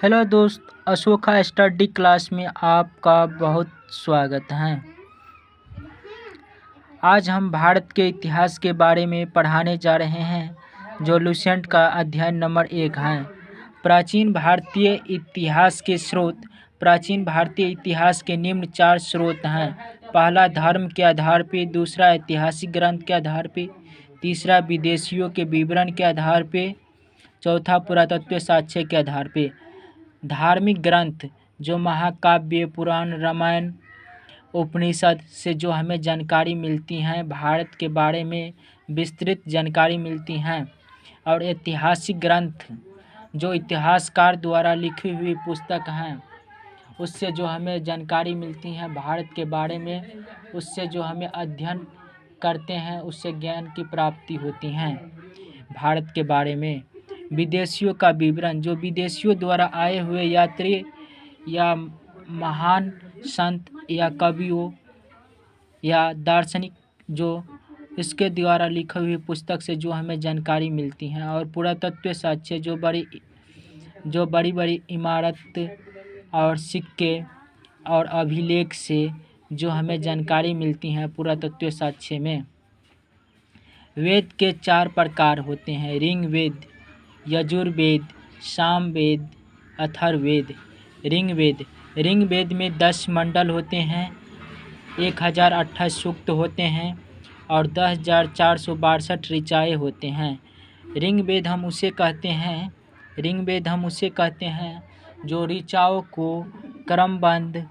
Hello दोस्त, Ashoka study class में आपका बहुत स्वागत है। आज हम भारत के इतिहास के बारे में पढ़ाने जा रहे हैं, जो लुसेंट का अध्याय नंबर 1 है। प्राचीन भारतीय इतिहास के स्रोत। प्राचीन भारतीय इतिहास के निम्न 4 स्रोत हैं। पहला, धर्म के आधार पर, दूसरा ऐतिहासिक ग्रंथ के आधार पर, तीसरा विदेशियों के विवरण के आधार पर, चौथा पुरातत्व साक्ष्य के आधार पर। धार्मिक ग्रंथ जो महाकाव्य, पुराण, रामायण, उपनिषद से जो हमें जानकारी मिलती हैं, भारत के बारे में विस्तृत जानकारी मिलती हैं। और ऐतिहासिक ग्रंथ जो इतिहासकार द्वारा लिखी हुई पुस्तक हैं, उससे जो हमें जानकारी मिलती है भारत के बारे में, उससे जो हमें अध्ययन करते हैं उससे ज्ञान की प्राप्ति होती हैं भारत के बारे में। विदेशियों का विवरण जो विदेशियों द्वारा आए हुए यात्री या महान संत या कवियों या दार्शनिक जो इसके द्वारा लिखी हुई पुस्तक से जो हमें जानकारी मिलती हैं। और पुरातत्व साक्ष्य जो बड़ी बड़ी इमारत और सिक्के और अभिलेख से जो हमें जानकारी मिलती हैं पुरातत्व साक्ष्य में। वेद के 4 प्रकार होते हैं: ऋग्वेद, यजुर्वेद, सामवेद, अथर्ववेद। ऋग्वेद में 10 मंडल होते हैं, 1028 सूक्त होते हैं और 10,462 ऋचाएँ होते हैं। ऋग्वेद हम उसे कहते हैं जो ऋचाओं को क्रमबद्ध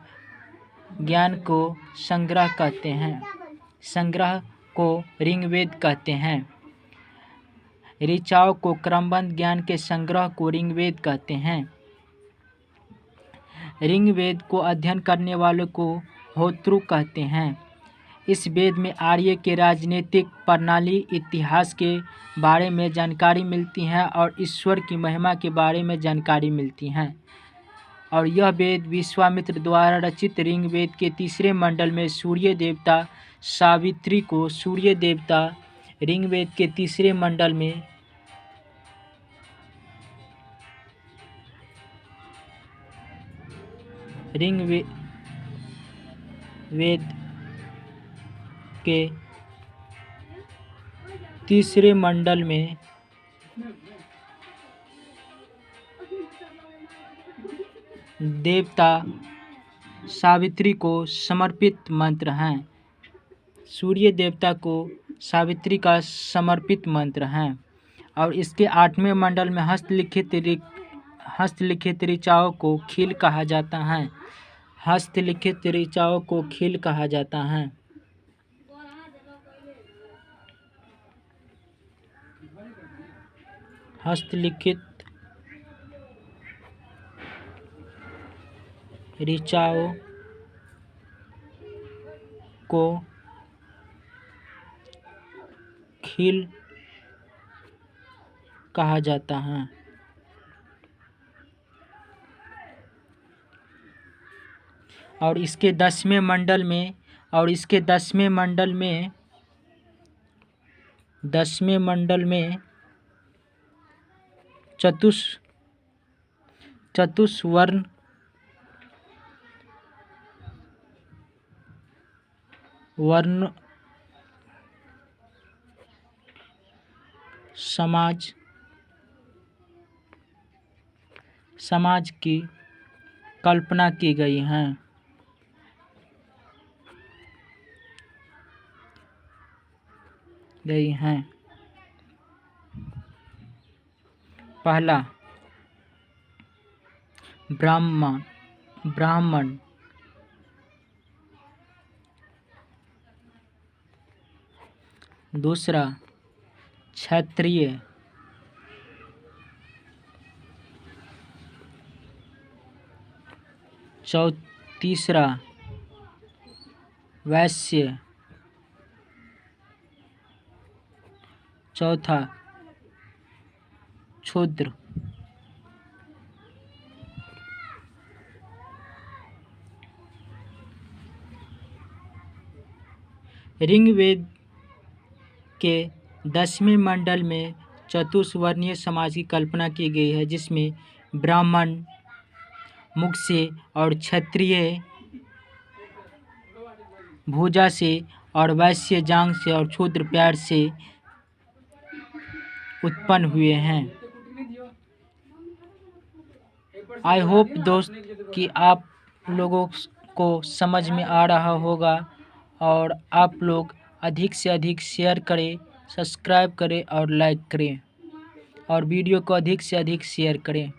ज्ञान को संग्रह कहते हैं। संग्रह को ऋग्वेद कहते हैं। ऋचाओं को क्रमबद्ध ज्ञान के संग्रह को ऋग्वेद कहते हैं। ऋग्वेद को अध्ययन करने वालों को होतृ कहते हैं। इस वेद में आर्य के राजनीतिक प्रणाली, इतिहास के बारे में जानकारी मिलती है और ईश्वर की महिमा के बारे में जानकारी मिलती है। और यह वेद विश्वामित्र द्वारा रचित ऋग्वेद के 3 मंडल में सूर्य देवता सावित्री को ऋग्वेद के 3 मंडल में ऋग्वेद के 3 मंडल में देवता सावित्री को समर्पित मंत्र हैं। सूर्य देवता को सावित्री का समर्पित मंत्र हैं। और इसके 8वें मंडल में हस्तलिखित ऋचाओं को खील कहा जाता है। हस्तलिखित ऋचाओं को खील कहा जाता है। हस्तलिखित ऋचाओं को खील कहा जाता है। और इसके 10वें मंडल में चतुष्वर्ण समाज की कल्पना की गई है। पहला, ब्राह्मण। दूसरा, क्षत्रिय। तीसरा, वैश्य। चौथा, शूद्र। ऋग्वेद के 10वें मंडल में चतुष्वर्णीय समाज की कल्पना की गई है, जिसमें ब्राह्मण, मुख से और क्षत्रिय भुजा से और वैश्य जांघ से और शूद्र पैर से उत्पन्न हुए हैं। आई होप दोस्त कि आप लोगों को समझ में आ रहा होगा और आप लोग अधिक से अधिक शेयर करें, सब्सक्राइब करें और लाइक करें और वीडियो को अधिक से अधिक शेयर करें।